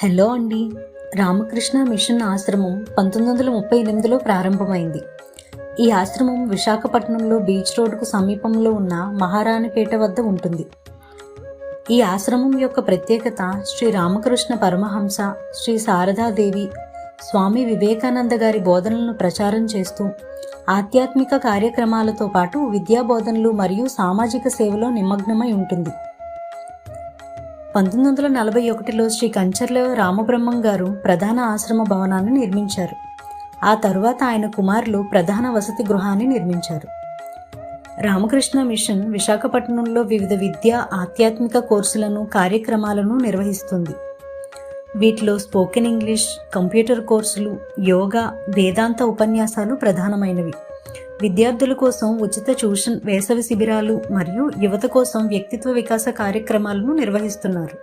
Hello అండి. Ramakrishna machine ఆశ్రమం 1938లో ప్రారంభమైంది. ఈ ఆశ్రమం విశాఖపట్నంలో బీచ్ రోడ్డుకు సమీపంలో ఉన్న మహారాణిపేట వద్ద ఉంటుంది. ఈ ఆశ్రమం యొక్క ప్రత్యేకత శ్రీ రామకృష్ణ పరమహంస, శ్రీ శారదాదేవి, స్వామి వివేకానంద గారి బోధనలను ప్రచారం చేస్తూ ఆధ్యాత్మిక కార్యక్రమాలతో పాటు విద్యా బోధనలు మరియు సామాజిక సేవలో నిమగ్నమై ఉంటుంది. 1941లో శ్రీ కంచర్ల రామబ్రహ్మం గారు ప్రధాన ఆశ్రమ భవనాన్ని నిర్మించారు. ఆ తరువాత ఆయన కుమారులు ప్రధాన వసతి గృహాన్ని నిర్మించారు. రామకృష్ణ మిషన్ విశాఖపట్నంలో వివిధ విద్యా ఆధ్యాత్మిక కోర్సులను, కార్యక్రమాలను నిర్వహిస్తుంది. వీటిలో స్పోకెన్ ఇంగ్లీష్, కంప్యూటర్ కోర్సులు, యోగా, వేదాంత ఉపన్యాసాలు ప్రధానమైనవి. విద్యార్థుల కోసం ఉచిత ట్యూషన్, వేసవి శిబిరాలు మరియు యువత కోసం వ్యక్తిత్వ వికాస కార్యక్రమాలను నిర్వహిస్తున్నారు.